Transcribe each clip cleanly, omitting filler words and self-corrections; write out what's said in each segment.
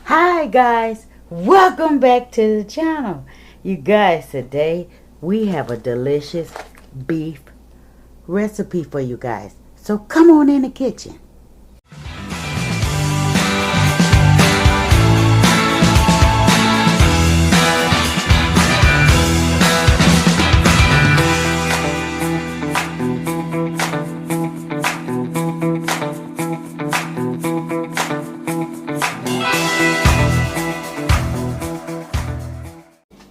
Hi guys, welcome back to the channel. You guys, today we have a delicious beef recipe for you guys. So come on in the kitchen.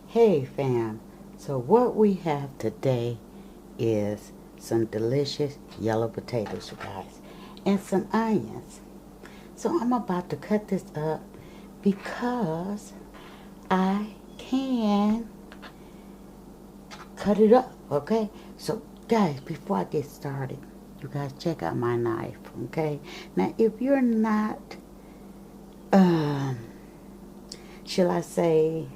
Hey fam, so what we have today is some delicious yellow potatoes, you guys, and some onions. So I'm about to cut this up because I can cut it up, okay? So guys, before I get started, you guys check out my knife, okay? Now if you're not, shall I say,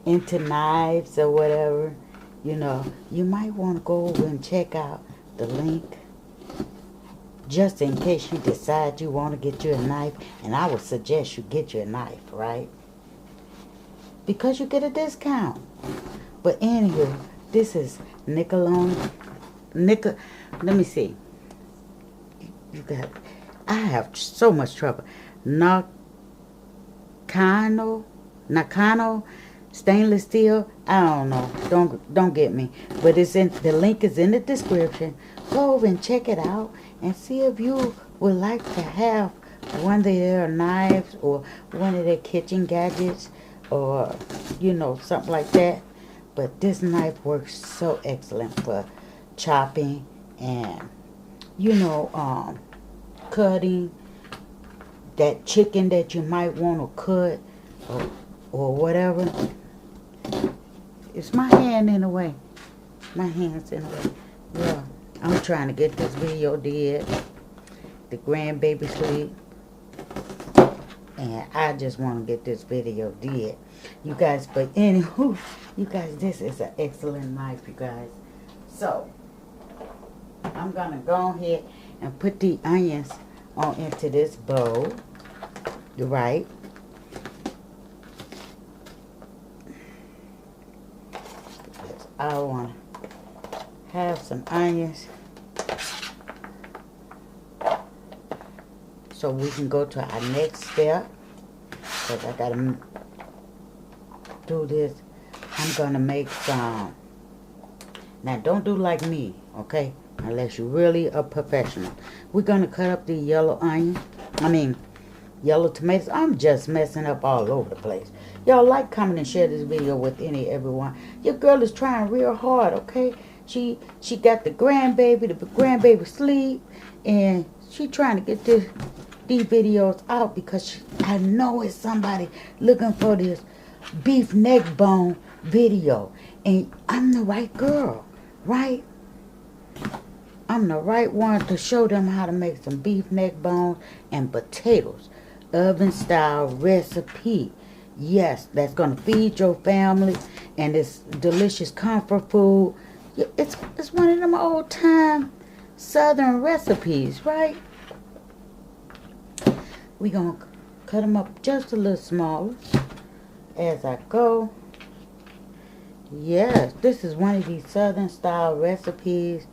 into knives or whatever, you might want to go over and check out the link just in case you decide you want to get you a knife. And I would suggest you get you a knife, right? Because you get a discount. But anyway, this is NAKANO. Let me see. I have so much trouble. NAKANO stainless steel. I don't know. Don't get me. But the link is in the description. Go over and check it out and see if you would like to have one of their knives or one of their kitchen gadgets or something like that. But this knife works so excellent for chopping and cutting that chicken that you might want to cut or whatever. It's my hand in the way. My hand's in the way. Yeah, I'm trying to get this video did. The grandbaby sleep. And I just want to get this video did. You guys, but anywho, you guys, this is an excellent knife, you guys. So, I'm going to go ahead and put the onions on into this bowl. Right? I want to have some onions so we can go to our next step, because I got to do this. I'm going to make some. Now don't do like me, okay, unless you're really a professional. We're going to cut up the yellow yellow tomatoes. I'm just messing up all over the place. Y'all like, comment, and share this video with everyone. Your girl is trying real hard, okay? She got the grandbaby sleep, and she trying to get these videos out because I know it's somebody looking for this beef neck bone video, and I'm the right girl, right? I'm the right one to show them how to make some beef neck bones and potatoes. Oven style recipe. Yes, that's going to feed your family, and it's delicious comfort food. It's one of them old time southern recipes, right? We're going to cut them up just a little smaller as I go. Yes, this is one of these southern style recipes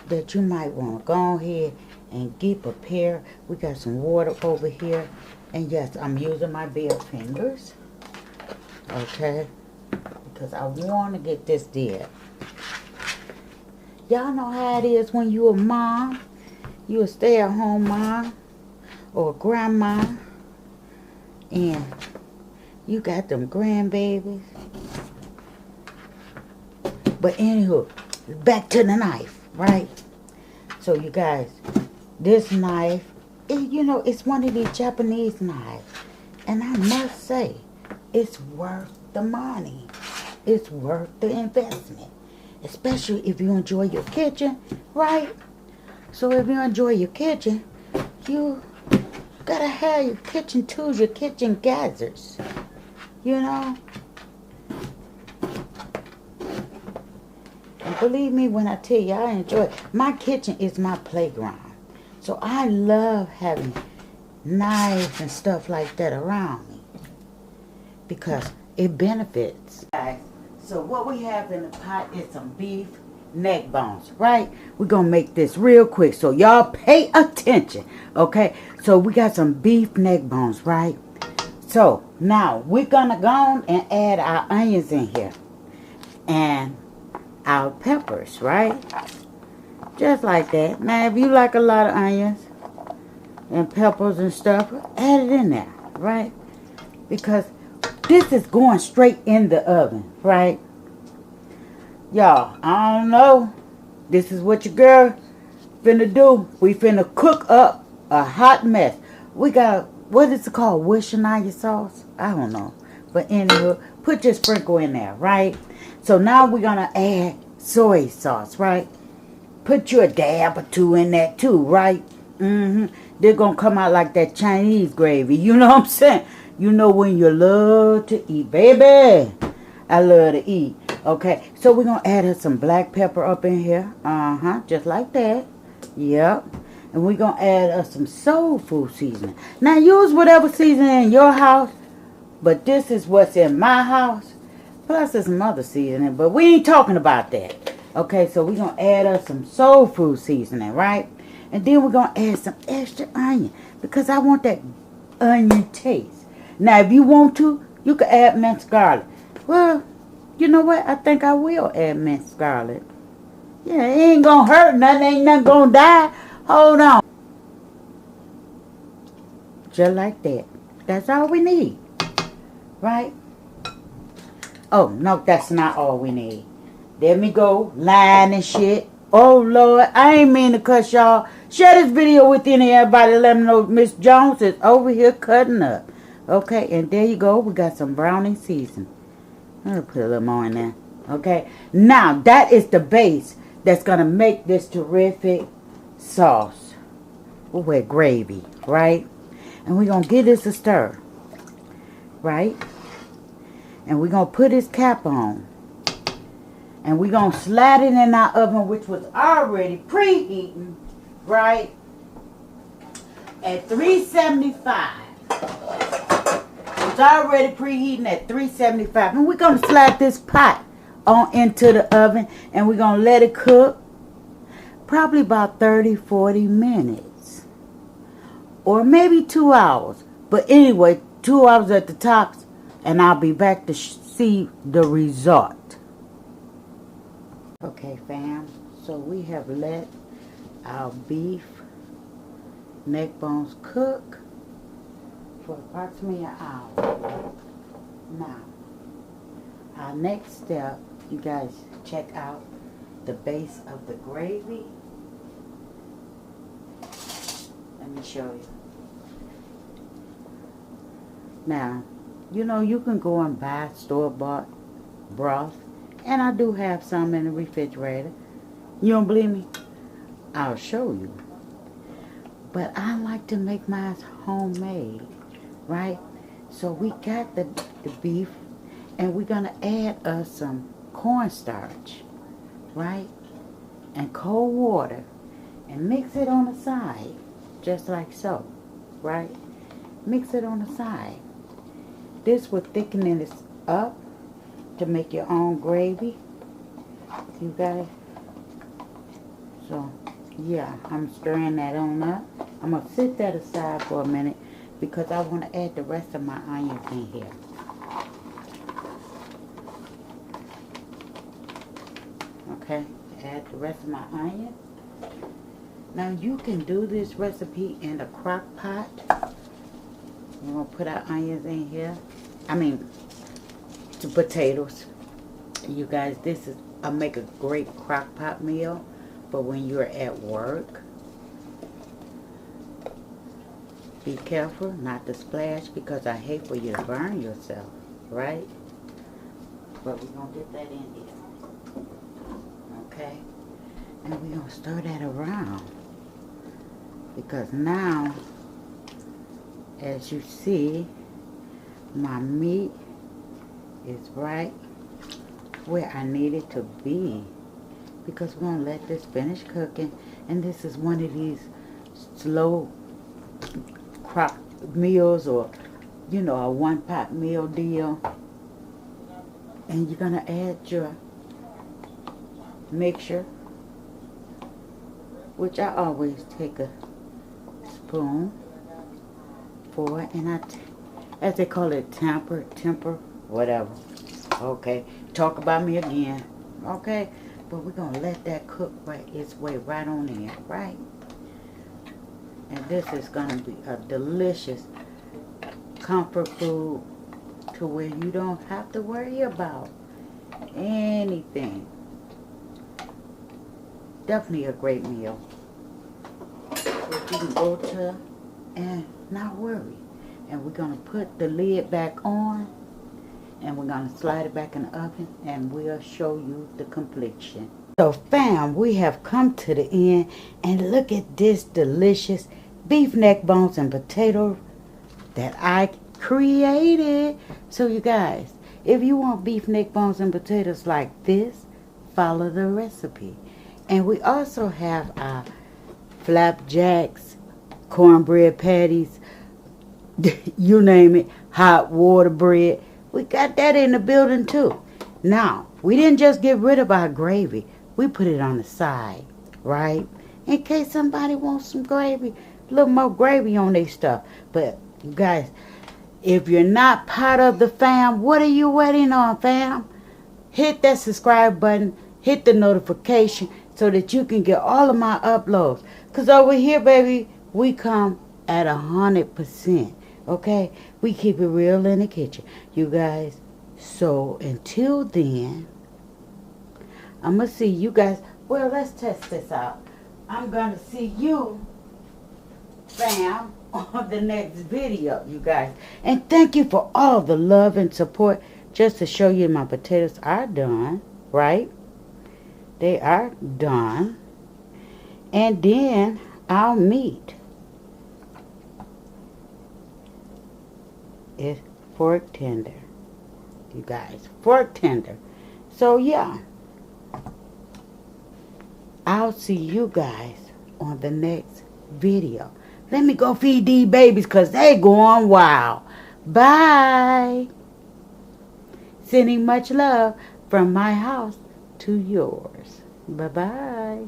that you might want to go ahead and get prepared. We got some water over here. And yes, I'm using my bare fingers. Okay. Because I want to get this did. Y'all know how it is when you a mom. You a stay-at-home mom. Or a grandma. And you got them grandbabies. But anywho, back to the knife, right? So you guys, this knife, it's one of these Japanese knives. And I must say, it's worth the money. It's worth the investment. Especially if you enjoy your kitchen, right? So if you enjoy your kitchen, you gotta have your kitchen tools, your kitchen gadgets. And believe me when I tell you, I enjoy it. My kitchen is my playground. So I love having knives and stuff like that around me because it benefits. Guys, so what we have in the pot is some beef neck bones, right? We're gonna make this real quick, so y'all pay attention, okay? So we got some beef neck bones, right? So now we're gonna go on and add our onions in here and our peppers, right? Just like that. Now if you like a lot of onions and peppers and stuff, add it in there, right? Because this is going straight in the oven, right? Y'all, I don't know. This is what your girl finna do. We finna cook up a hot mess. We got, what is it called? Worcestershire sauce? I don't know. But anyway, put your sprinkle in there, right? So now we're gonna add soy sauce, right? Put you a dab or two in that too, right? They're gonna come out like that Chinese gravy. You know what I'm saying? You know when you love to eat, baby. I love to eat. Okay, so we're gonna add her some black pepper up in here. Just like that. Yep. And we're gonna add us some soul food seasoning. Now use whatever seasoning in your house, but this is what's in my house. Plus there's some other seasoning, but we ain't talking about that. Okay, so we're gonna add us some soul food seasoning, right? And then we're gonna add some extra onion because I want that onion taste. Now if you want to, you can add minced garlic. Well, you know what? I think I will add minced garlic. Yeah, it ain't gonna hurt nothing. Ain't nothing gonna die. Hold on. Just like that. That's all we need. Right? Oh, no, that's not all we need. There we go. Lying and shit. Oh, Lord. I ain't mean to cuss y'all. Share this video with any everybody. Let them know Miss Jones is over here cutting up. Okay, and there you go. We got some browning seasoning. I'm going to put a little more in there. Okay. Now, that is the base that's going to make this terrific sauce. With gravy, right? And we're going to give this a stir. Right? And we're going to put this cap on. And we're going to slide it in our oven, which was already preheating. Right? At 375. It's already preheating at 375. And we're going to slide this pot on into the oven. And we're going to let it cook. Probably about 30-40 minutes. Or maybe 2 hours. But anyway, 2 hours at the tops. And I'll be back to see the result. Okay, fam. So we have let our beef neck bones cook for approximately an hour. Now, our next step, you guys check out the base of the gravy. Let me show you. Now, you know, you can go and buy store-bought broth. And I do have some in the refrigerator. You don't believe me? I'll show you. But I like to make mine homemade. Right? So we got the beef. And we're going to add us some cornstarch. Right? And cold water. And mix it on the side. Just like so. Right? Mix it on the side. This will thicken it up to make your own gravy. You guys. So, yeah, I'm stirring that on up. I'm going to sit that aside for a minute because I want to add the rest of my onions in here. Okay, add the rest of my onions. Now, you can do this recipe in a crock pot. We're going to put our onions in here. I mean, the potatoes. You guys, this is, I'll make a great crock pot meal for when you're at work. Be careful not to splash because I hate for you to burn yourself, right? But we're going to get that in here. Okay? And we're going to stir that around. Because now, as you see, my meat is right where I need it to be. Because we're going to let this finish cooking. And this is one of these slow crock meals, or you know, a one pot meal deal. And you're gonna add your mixture, which I always take a spoon for it, and as they call it, temper, whatever. Okay, talk about me again. Okay, but we're gonna let that cook its way right on in, right? And this is gonna be a delicious comfort food to where you don't have to worry about anything. Definitely a great meal that you can go to and not worry. And we're gonna put the lid back on, and we're gonna slide it back in the oven, and we'll show you the completion. So fam, we have come to the end, and look at this delicious beef neck bones and potato that I created. So you guys, if you want beef neck bones and potatoes like this, follow the recipe. And we also have our flapjacks, cornbread patties, you name it, hot water bread. We got that in the building too. Now, we didn't just get rid of our gravy. We put it on the side, right? In case somebody wants some gravy, a little more gravy on their stuff. But you guys, if you're not part of the fam, what are you waiting on, fam? Hit that subscribe button, hit the notification so that you can get all of my uploads. Because over here, baby, we come at 100%. Okay? We keep it real in the kitchen. You guys, so until then, I'm going to see you guys. Well, let's test this out. I'm going to see you, fam, on the next video, you guys. And thank you for all the love and support. Just to show you, my potatoes are done, right? They are done. And then our meat is fork tender, you guys. Fork tender. So yeah, I'll see you guys on the next video. Let me go feed these babies because they going wild. Bye. Sending much love from my house to yours. Bye-bye.